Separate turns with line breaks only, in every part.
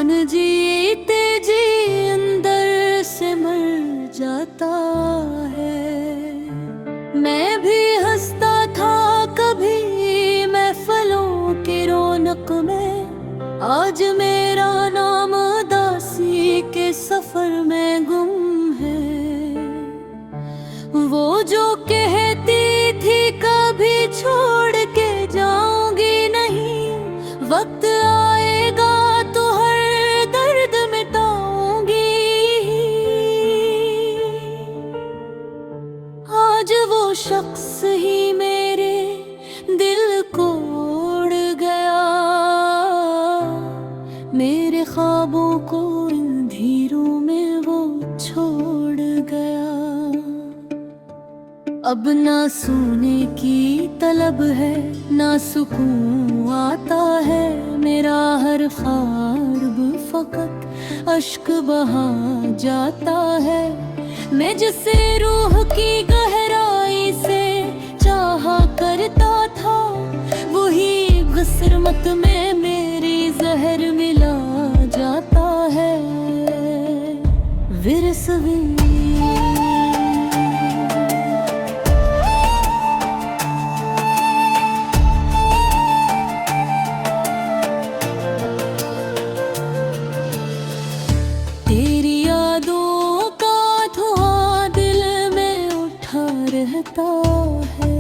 इंसान जीते जी अंदर से मर जाता है। मैं भी हंसता था कभी महफलों की रौनक में, आज मेरा नाम दासी के सफर में गुम है। वो जो कहती थी कभी छोड़ के जाऊंगी नहीं, वक्त आएगा तो हर दर्द मिटाऊंगी। आज वो शख्स ही मेरे दिल को उड़ गया, मेरे ख्वाबों को अंधेरों में वो छोड़ गया। अब ना सोने की तलब है, ना सुकून आता है, मेरा हर ख्वाब फकत अश्क बहा जाता है। मैं जिसे रूह की गहराई से चाहा करता था, वही गुस्रमत में मेरी जहर मिला जाता है। विरसवी रहता है,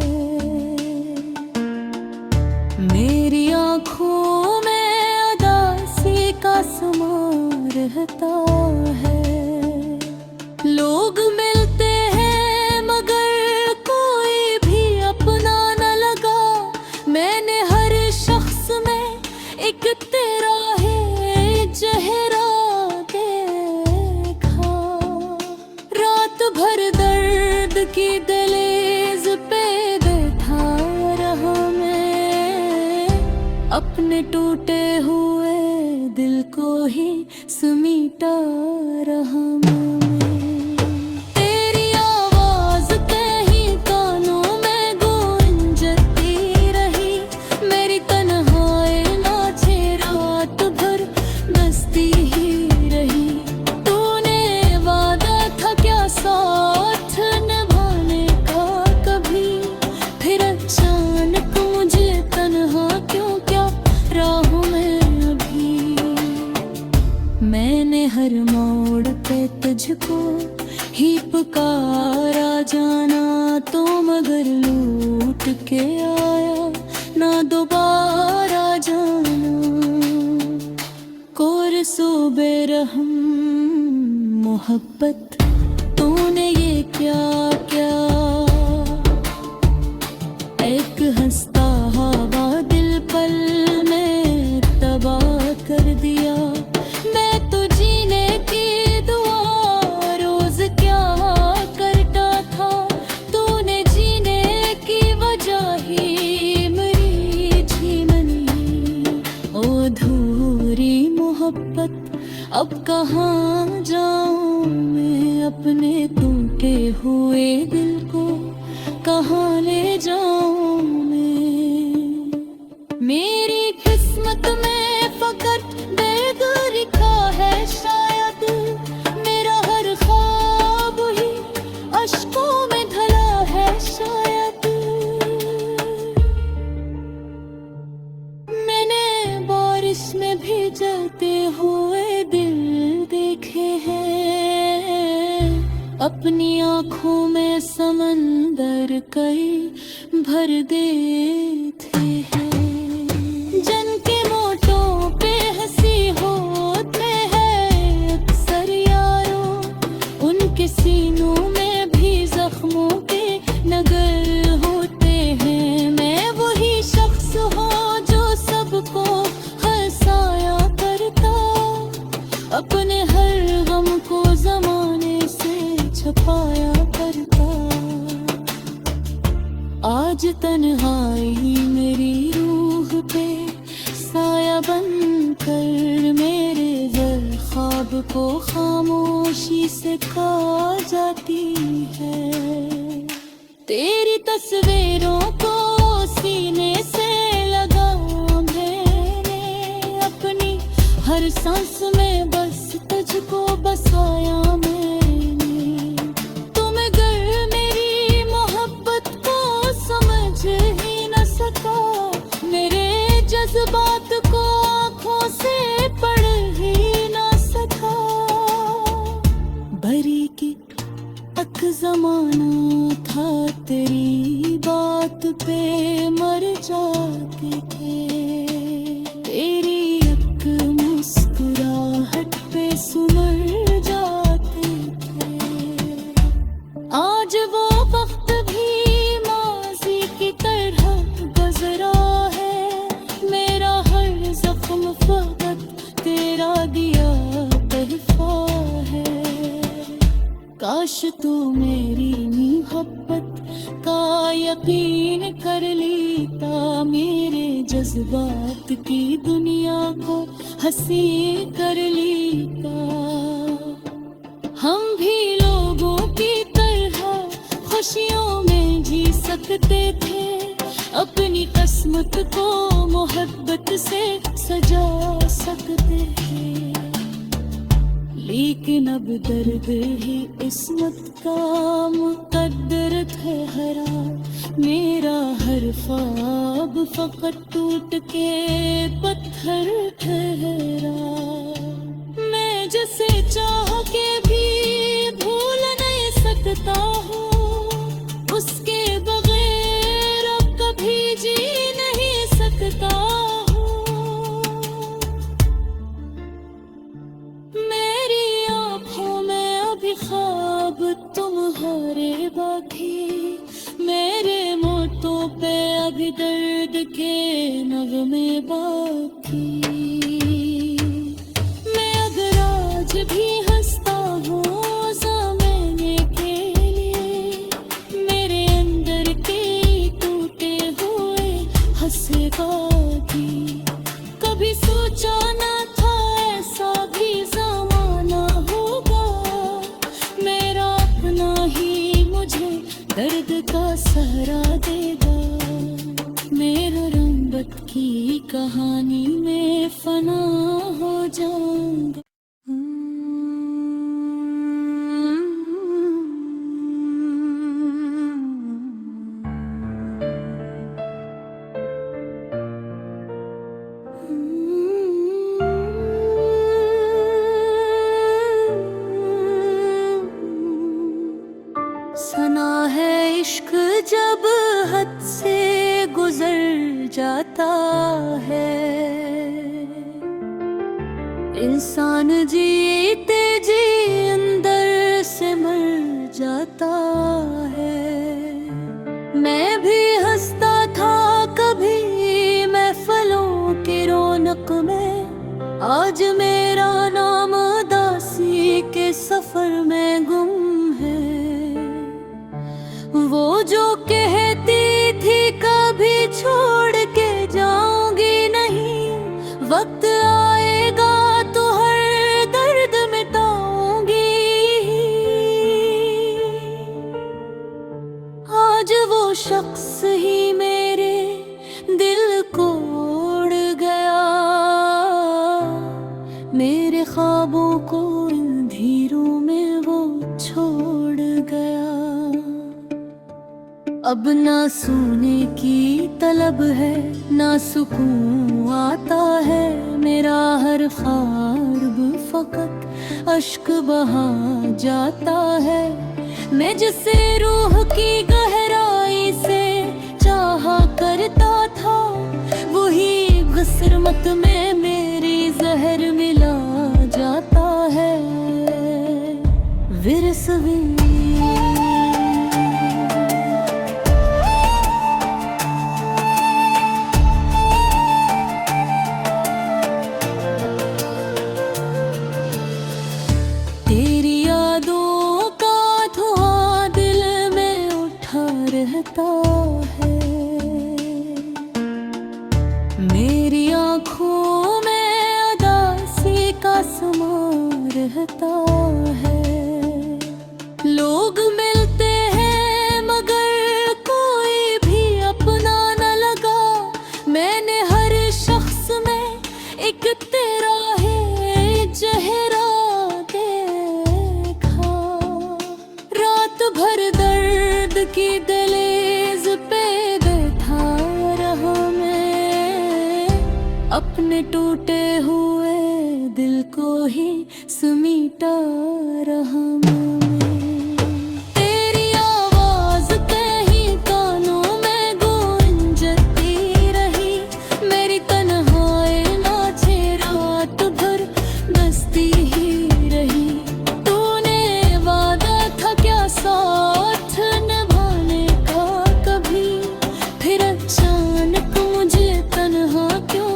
मेरी आँखों में उदासी का समा रहता है। लोग मिलते हैं मगर कोई भी अपना न लगा, मैंने हर शख्स में एक तेरा है चेहरा देखा। रात भर दर्द की दहलीज पे बैठा रहा मैं, अपने टूटे हुए दिल को ही समीटा रहा मैं। तेरी आवाज कहीं कानों में गूंजती रही, मेरी तन्हाई नाचे रात भर बसती ही रही। तूने वादा था क्या साथ निभाने का कभी, फिर अचानक मुझे तन्हा क्यों क्या राहों में अभी। मैंने हर मोड़ पे तुझको ही पुकारा, जाना तो मगर लूट के आया ना दोबारा जाना। कोरसो बेरहम मोहब्बत तूने ये क्या क्या, एक हंसता हवा दिल पल में तबाह कर दिया। मैं तो जीने की दुआ रोज क्या करता था, तूने जीने की वजह ही मेरी जीवनी। ओ धूरी मोहब्बत अब कहाँ जाऊं मैं, अपने टूटे हुए दिल को कहाँ ले जाऊं मैं। मेरी किस्मत में फकत दर्द लिखा है शायद, मेरा हर ख्वाब ही अश्कों में ढला है शायद। मैंने बारिश में भीगते हुए दिल देखे हैं, अपनी आँखों में समंदर कई भर देते हैं। जन के मोटों पे हंसी होते हैं अक्सर यारों, उनके सीनों में भी जख्मों के नगर होते हैं। मैं वही शख्स हूँ जो सबको हंसाया करता, अपने हर गम को जमाने से छुपाया करता। आज तन्हाई मेरी रूह पे साया बनकर मेरे जर ख्वाब को खामोशी से खा जाती है। तेरी तस्वीरों को सीने से लगा मैंने, अपनी हर हर सांस में बस तुझको बसाया मैंने। तुम गर मेरी मोहब्बत को समझ ही न सका, मेरे जज्बात को आँखों से पढ़ ही न सका। बारीकी तक जमाना था तेरी बात पे मर जाते थे, तेरी एक मुस्कुराहट पे सुमर जाते थे। आज वो वक्त भी माजी की तरह गुजरा है, मेरा हर जख्म फकत तेरा दिया तोहफा है। काश तू मेरी मोहब्बत का यकीन कर लेता, मेरे जज्बात की दुनिया को हंसी कर लेता। हम भी लोगों की तरह खुशियों में जी सकते थे, अपनी किस्मत को मोहब्बत से सजा सकते थे। लेकिन अब दर्द ही किस्मत का मुकद्दर ठहरा, मेरा हर ख्वाब फकत टूट के पत्थर ठहरा। मैं जिसे चाह के भी भूल नहीं सकता हूँ, उसके बगैर अब कभी जी नहीं सकता हूँ। मेरी आँखों में अभी ख्वाब तुम्हारे बाकी, मेरे मोटों पे अभी दर्द के नगमे बाकी। मैं अगर आज भी हंसता हूँ ज़माने के लिए, मेरे अंदर के टूटे हुए हंसेगा भी। कभी सोचा ना था ऐसा भी ज़माना होगा, मेरा अपना ही मुझे दर्द का सहारा देगा। मेरा रंगत की कहानी में फना हो जाऊंगा। सना है इश्क जब हद से गुजर जाता है, इंसान जीते जी अंदर से मर जाता है। मैं भी हंसता था कभी महफलों की रौनक में, आज मेरा नाम दासी के सफर में गुम है। वो जो कहती थी कभी छोड़ के जाऊंगी नहीं, वक्त आएगा तो हर दर्द मिटाऊंगी। आज वो शख्स ही मेरे दिल को उड़ गया, मेरे ख्वाबों को अंधेरों में वो छोड़ गया। अब ना सोने की तलब है, ना सुकून आता है, मेरा हर ख्वाब फकत अश्क बहा जाता है। मैं जिसे रूह की गहराई से चाहा करता था, वही गुस्रमत में मेरी जहर मिला जाता है। विरस रहता है, मेरी आँखों में उदासी का समा रहता है। लोग मिलते हैं मगर कोई भी अपना न लगा, मैंने हर शख्स में एक तेरा है अपने टूटे हुए दिल को ही समीटा रहा मैं। तेरी आवाज कहीं कानों में गूंजती रही, मेरी तन्हाई नाचे रात भर बसती ही रही। तूने वादा था क्या साथ निभाने का कभी, फिर अचानक मुझे तन्हा क्यों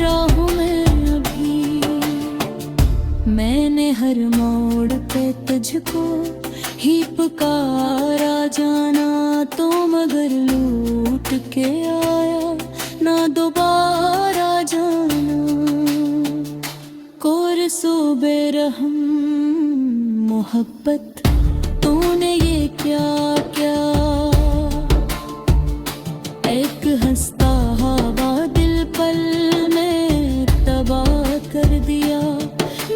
राहों में अभी। मैंने हर मोड़ पे तुझको ही पुकारा, जाना तो मगर लूट के आया ना दोबारा जाना। कोरसो बेरहम मोहब्बत तूने ये क्या क्या, एक हंसता हवा दिल पल कर दिया।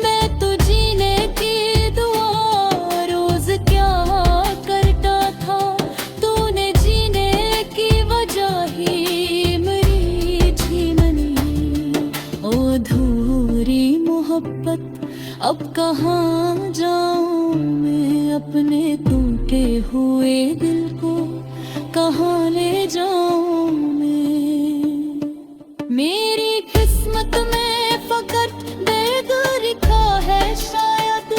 मैं तो जीने की दुआ रोज क्या करता था, तूने जीने की वजह ही मेरी जीवनी। ओ अधूरी मोहब्बत अब कहाँ जाऊं मैं, अपने टूटे हुए दिल को कहाँ ले जाऊं मैं। मेरी किस्मत में फकत दर्द लिखा है शायद,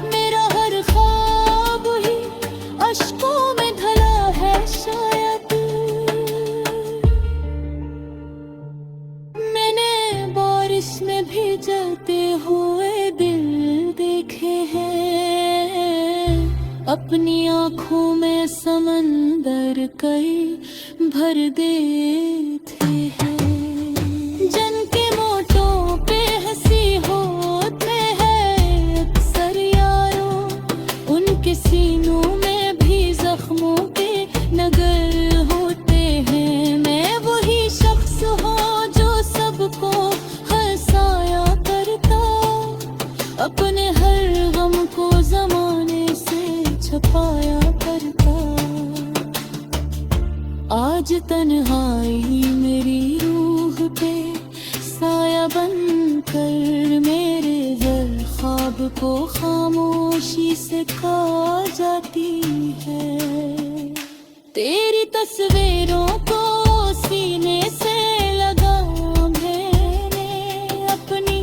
मेरा हर ख्वाब ही अश्कों में ढला है शायद। मैंने बारिश में भी जलते हुए दिल देखे हैं, अपनी आँखों में समंदर कई भर देते हैं। जिनके मोटों पे हंसी होते हैं अक्सर यारों, उनके सीनों में भी जख्मों के नगर होते हैं। मैं वही शख्स हूँ जो सबको हंसाया करता, अपने हर गम को जमाने से छुपाया करता। आज तन्हाई मेरी रूह पे साया बनकर मेरे हर ख्वाब को खामोशी से खा जाती है। तेरी तस्वीरों को सीने से लगा मैंने, अपनी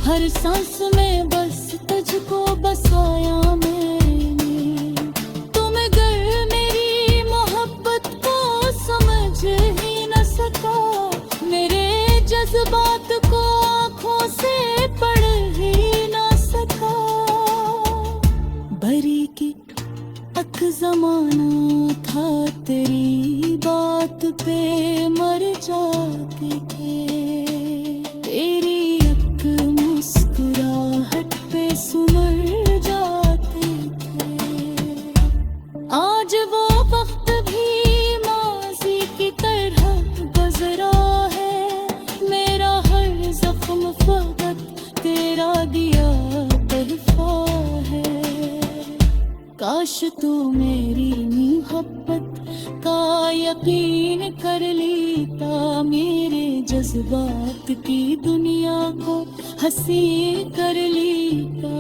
हर सांस में बस तुझको बसाया मैंने। तुम गर मेरी मोहब्बत को समझ ही न सका, मेरे जज्बात को आँखों से पढ़ ही ना सका। बरी की अक जमाना था तेरी बात पे मर जाते थे, तेरी अक मुस्कुराहट पे सुमर जाते थे। आज वो वक्त भी माजी की तरह गुजरा है, मेरा हर जख्म फकत तेरा दिया तोहफा है। काश तू मेरी मोहब्बत का यकीन कर लेता, मेरे जज्बात की दुनिया को हंसी कर लेता।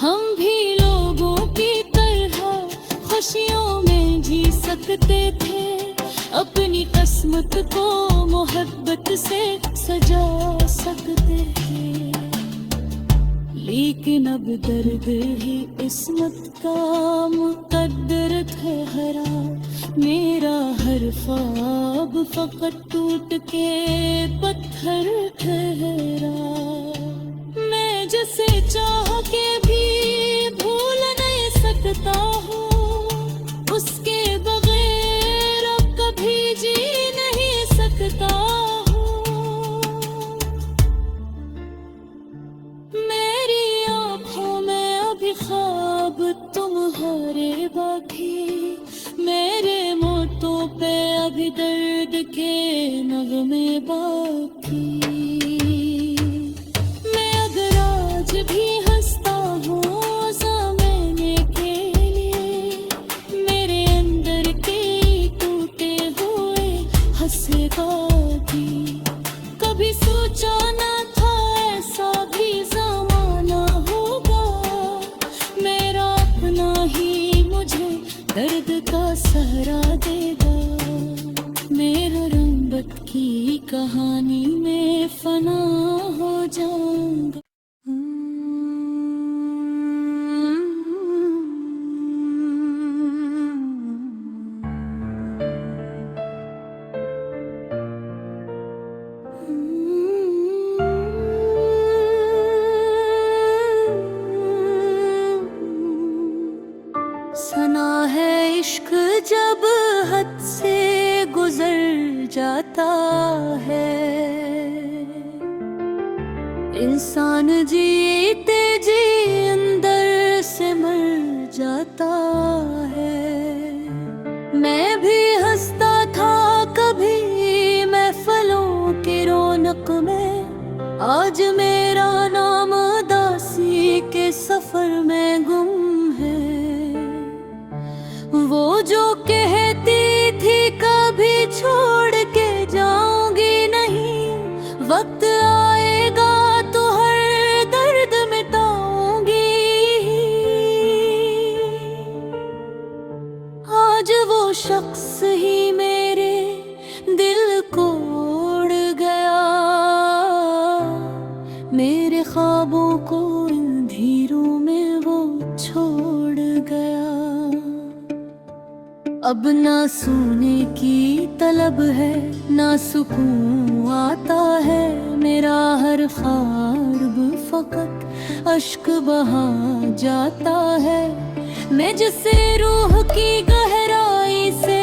हम भी लोगों की तरह खुशियों में जी सकते थे, अपनी किस्मत को मोहब्बत से सजा सकते हैं। लेकिन अब दर्द ही किस्मत का मुकद्दर ठहरा, मेरा हर ख्वाब फकत टूट के पत्थर ठहरा। मैं जिसे चाह के भी भूल नहीं सकता हूँ, उसके बगैर अब कभी जी नहीं सकता हूँ। मेरी आँखों में अभी ख्वाब तुम्हारे बाकी, मेरे मोटों पे अभी दर्द के नगमे बाकी। मैं अगर आज भी हंसता हूँ समझने के लिए, मेरे अंदर के टूटे हुए हंसेगा भी। इंसान जीते जी अंदर से मर जाता है। मैं भी हंसता था कभी महफलों की रौनक में, आज मेरा नाम दासी के सफर में गुम है। वो जो कहती थी कभी छोड़ के जाऊंगी नहीं, वक्त आएगा तो हर दर्द मिटाऊंगी। आज वो शख्स ही मेरे दिल को उड़ गया, मेरे ख्वाबों को अंधेरों में वो छोड़ गया। अब ना सोने की तलब है, ना सुकून आता है, मेरा हर ख्वाब फकत अश्क बहा जाता है। मैं जिसे रूह की गहराई से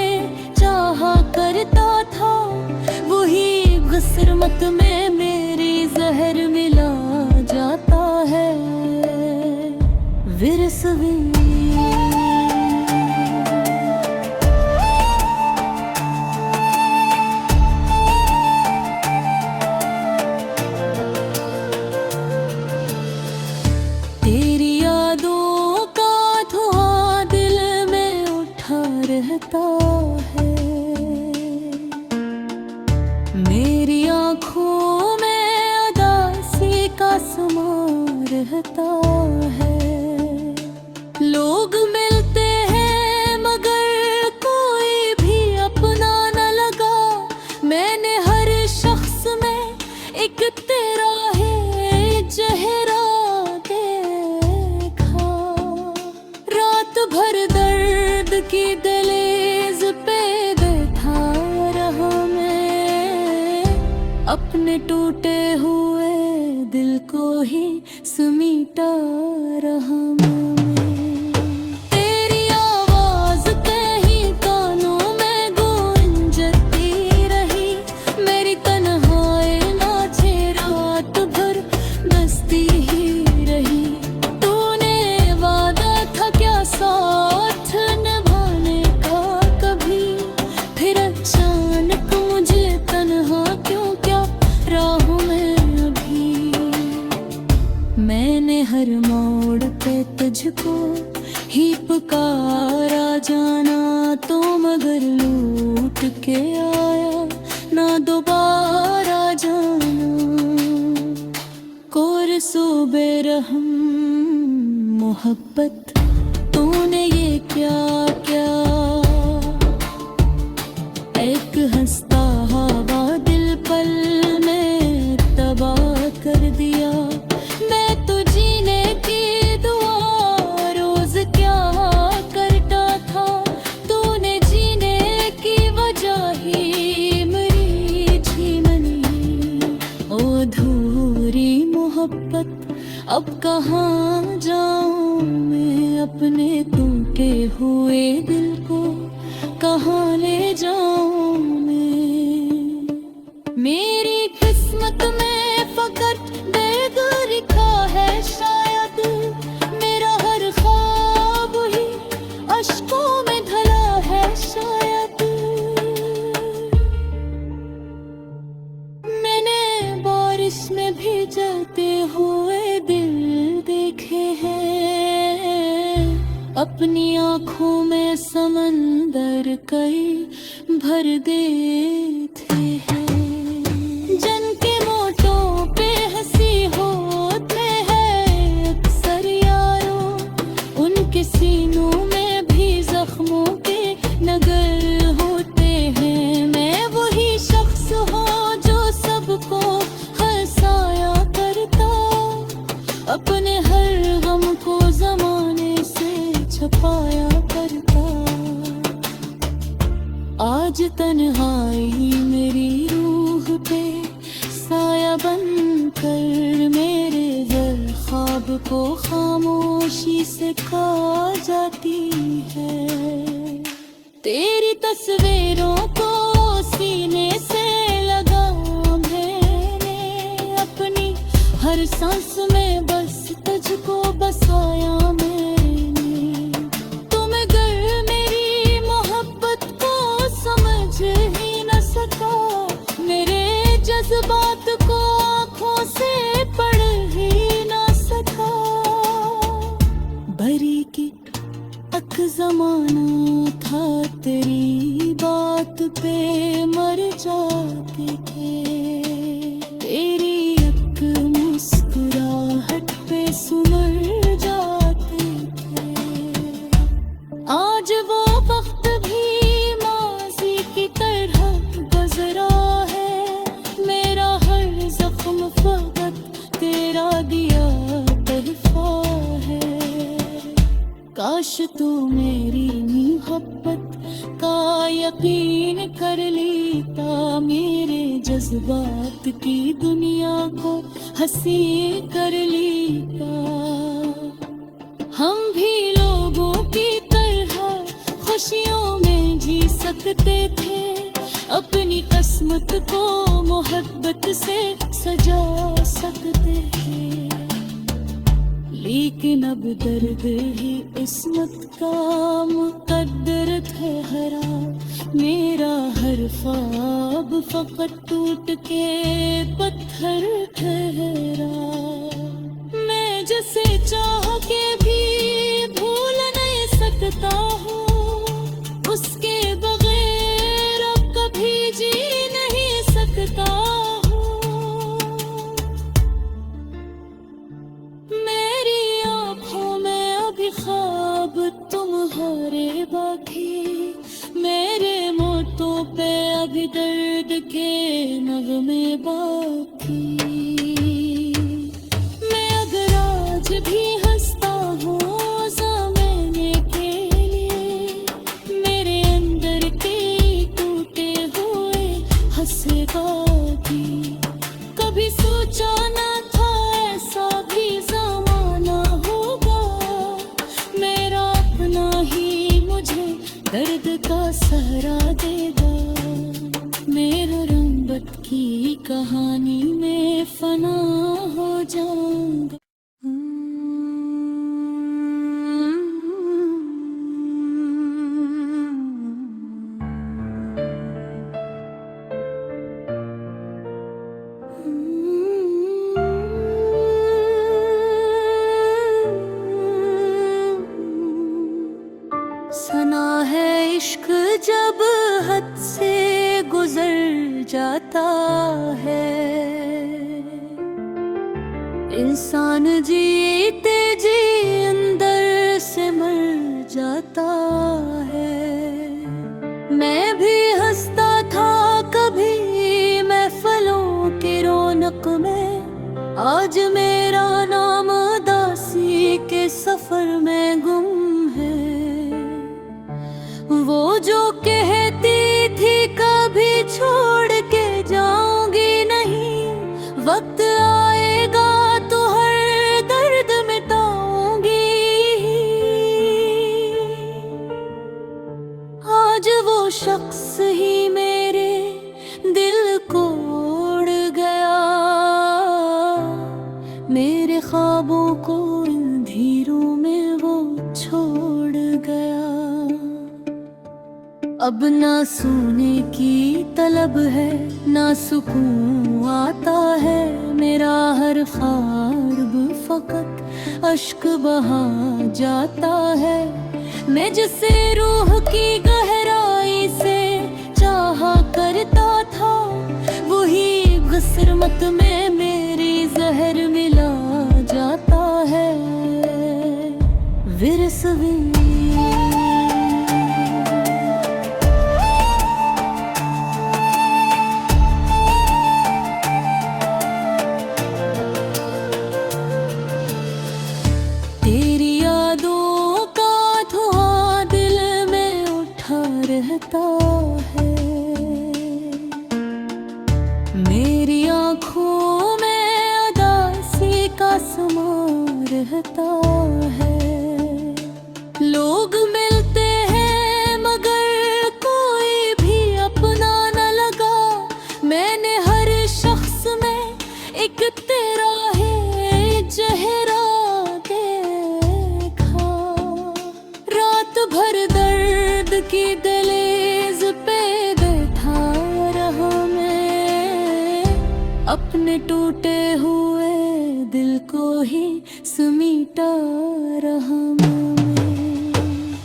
चाहा करता था, वही गुस्रमत में मेरी जहर मिला जाता है। विरसवी रहता है, मेरी आँखों में उदासी का समा रहता है। लोग मिलते हैं मगर कोई भी अपना न लगा, मैंने हर शख्स में एक तेरा है चेहरा देखा। रात भर दर्द की दहलीज पे बैठा रहा मैं, अपने टूटे हुए दिल को ही समीटा रहा मैं। तेरी आवाज कहीं कानों में गूंजती रही, मेरी तन्हाई नाचे रात भर बसती ही रही। तूने वादा था क्या साथ निभाने का कभी, फिर अचानक मुझे तन्हा क्यों क्या राहों में अभी। मैंने हर मोड़ पे तुझको ही पुकारा, जाना तो मगर लूट के आया ना दोबारा जाना। कोरसो बेरहम मोहब्बत तूने ये क्या क्या, एक हंसता हवा दिल पल में तबाह कर दिया। मैं तो जीने की दुआ रोज क्या करता था, तूने जीने की वजह ही मेरी झीमनी। ओ अधूरी मोहब्बत अब कहाँ जाऊं मैं, अपने टूटे हुए दिल को कहाँ ले जाऊं मैं। मेरी किस्मत में फकत दर्द लिखा है शायद, मेरा हर ख्वाब ही अश्कों में ढला है शायद। मैंने बारिश में भीगते हुए दिल देखे हैं, अपनी आँखों में समंदर कई भर देते हैं। जन के मोटों पे हंसी होते हैं अक्सर यारों, उनके सीनों में भी जख्मों के नगर होते हैं। मैं वही शख्स हूँ जो सबको हंसाया करता, अपने हर गम को जमाने से छुपाया करता। आज तन्हाई मेरी रूह पे साया बनकर मेरे हर ख्वाब को खामोशी से खा जाती है। तेरी तस्वीरों को सीने से लगा मैंने, अपनी हर हर सांस में बस तुझको बसाया मैंने। तुम गर मेरी मोहब्बत को समझ ही न सका, मेरे जज्बात को आँखों से पढ़ ही न सका। बारीकी अक जमाना था, तेरी बात पे मर जाते थे। तेरी अक मुस्कुराहट पे सुमर जाते थे। आज वो वक्त भी माजी की तरह गुजरा है, मेरा हर जख्म फकत तेरा दिया तोहफा है। काश तू मेरी मोहब्बत का यकीन कर लेता, मेरे जज्बात की दुनिया को हंसी कर लेता। हम भी लोगों की तरह खुशियों में जी सकते थे, अपनी किस्मत को मोहब्बत से सजा सकते थे। लेकिन अब दर्द ही किस्मत का मुकद्दर ठहरा, मेरा हर ख्वाब फकत टूट के पत्थर ठहरा। मैं जिसे चाह के भी भूल नहीं सकता हूँ, उसके बगैर अब कभी जी नहीं सकता हूँ। मेरी आँखों में अभी ख्वाब तुम्हारे बाकी, मेरे मोटों पे अभी दर्द के नगमे बाकी। मैं अगर आज भी हंसता हूँ ज़माने के लिए, मेरे अंदर के टूटे हुए हंसेगा भी। कभी सोचा ना था ऐसा भी ज़माना होगा, मेरा अपना ही मुझे दर्द का सहारा देगा। मेरा रंगत की कहानी में फना हो जाऊंगा। सना है इश्क जब हद से गुजर जाता है, इंसान जीते जी अंदर से मर जाता है। मैं भी हंसता था कभी महफलों की रौनक में, आज मेरा नाम दासी के सफर में गुम है। वो जो कहती थी कभी छोड़ के जाऊंगी नहीं, वक्त आएगा तो हर दर्द मिटाऊंगी। आज वो शख्स ही मेरे दिल को उड़ गया, मेरे ख्वाबों को अंधेरों में वो छोड़ गया। अब ना सोने की तलब है, ना सुकून आता है, मेरा हर ख्वाब फकत अश्क बहा जाता है। मैं जिसे रूह की गहराई से चाहा करता था, वही गुस्रमत में मेरी जहर मिला जाता है। विरसवी रहता है, मेरी आँखों में उदासी का समा रहता है। लोग मिलते हैं मगर कोई भी अपना न लगा, मैंने हर शख्स में एक तेरा है अपने टूटे हुए दिल को ही समीटा रहा मैं।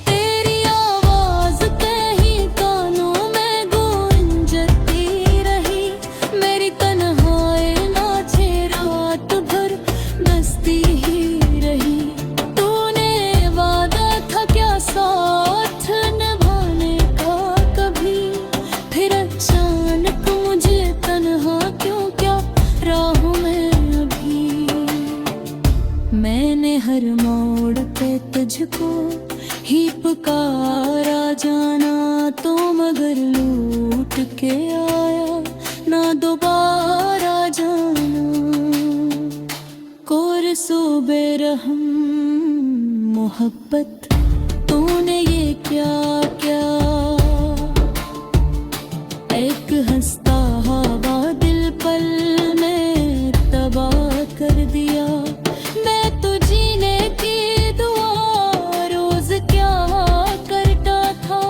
तेरी आवाज कहीं कानों में गूंजती रही, मेरी तन्हाई नाचे रात भर बसती ही रही। तूने वादा था क्या साथ निभाने का कभी, फिर अचानक मुझे तन्हा क्यों राहों में अभी। मैंने हर मोड़ पे तुझको ही पुकारा, जाना तो मगर लूट के आया ना दोबारा जाना। कोरसो बेरहम मोहब्बत तूने ये क्या क्या, एक हंसता हवा दिल पल कर दिया। मैं तो जीने की दुआ रोज क्या करता था,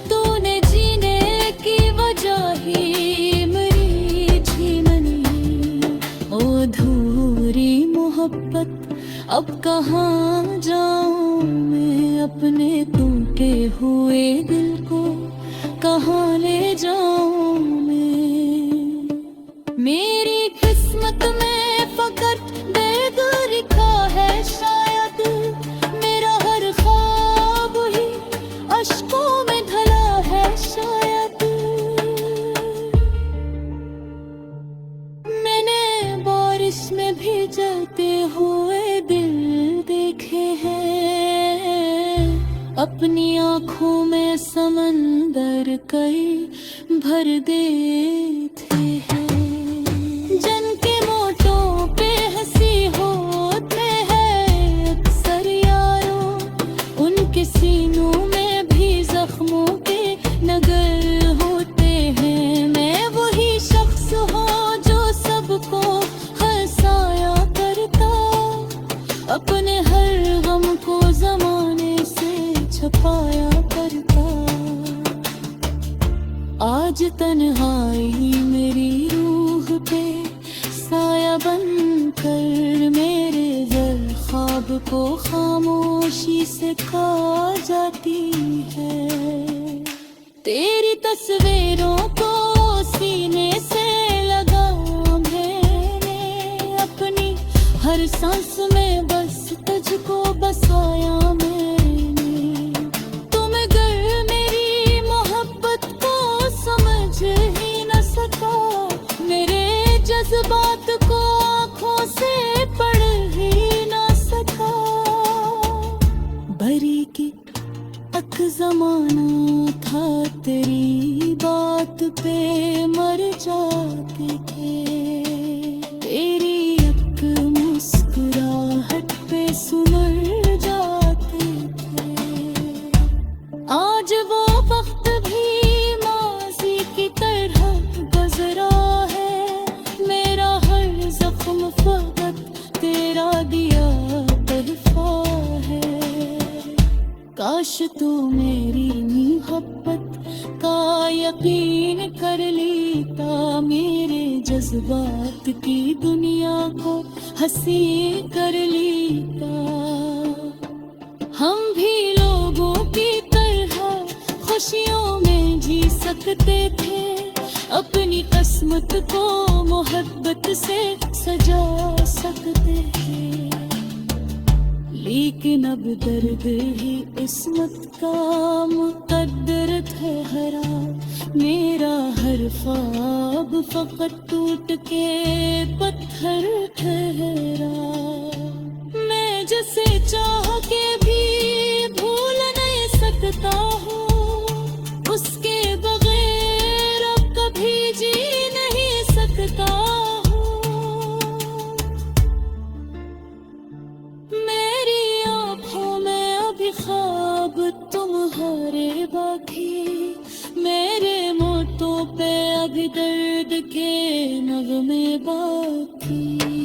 तूने जीने की वजह ही मेरी जीवनी। ओ अधूरी मोहब्बत अब कहाँ जाऊं मैं, अपने टूटे हुए दिल को कहाँ ले जाऊं मैं। मेरी किस्मत में फकत दर्द लिखा है शायद, मेरा हर ख्वाब ही अश्कों में ढला है शायद। मैंने बारिश में भीगते हुए दिल देखे हैं, अपनी आँखों में समंदर कई भर देते हैं। सीनों में भी जख्मों के नगर होते हैं। मैं वही शख्स हूँ जो सबको हंसाया करता, अपने हर गम को जमाने से छुपाया करता। आज तन्हाई मेरी रूह पे साया बनकर मेरे ख्वाब को खामोशी से खा जाती है। तेरी तस्वीरों को सीने से लगा मैंने, अपनी हर सांस में बस तुझको बसाया मैंने। तुम गर मेरी मोहब्बत को समझ ही न सका, मेरे जज्बात को आँखों से पढ़ ही भरी की अक जमाना था, तेरी बात पे मर जाते थे। तेरी अक मुस्कुराहट पे सुमर जाते थे। आज वो वक्त भी माजी की तरह गुजरा है, मेरा हर जख्म फकत तेरा दिया तोहफा है। काश तू मेरी मोहब्बत का यकीन कर लेता, मेरे जज्बात की दुनिया को हंसी कर लेता। हम भी लोगों की तरह खुशियों में जी सकते थे, अपनी किस्मत को मोहब्बत से सजा सकते थे। लेकिन अब दर्द ही किस्मत का मुकद्दर ठहरा, मेरा हर ख्वाब फकत टूट के पत्थर ठहरा। मैं जिसे चाह के भी भूल नहीं सकता हूँ, उसके बगैर अब कभी जी नहीं सकता। ख्वाब तुम्हारे बाकी, मेरे मोटों पे अभी दर्द के नगमे बाकी।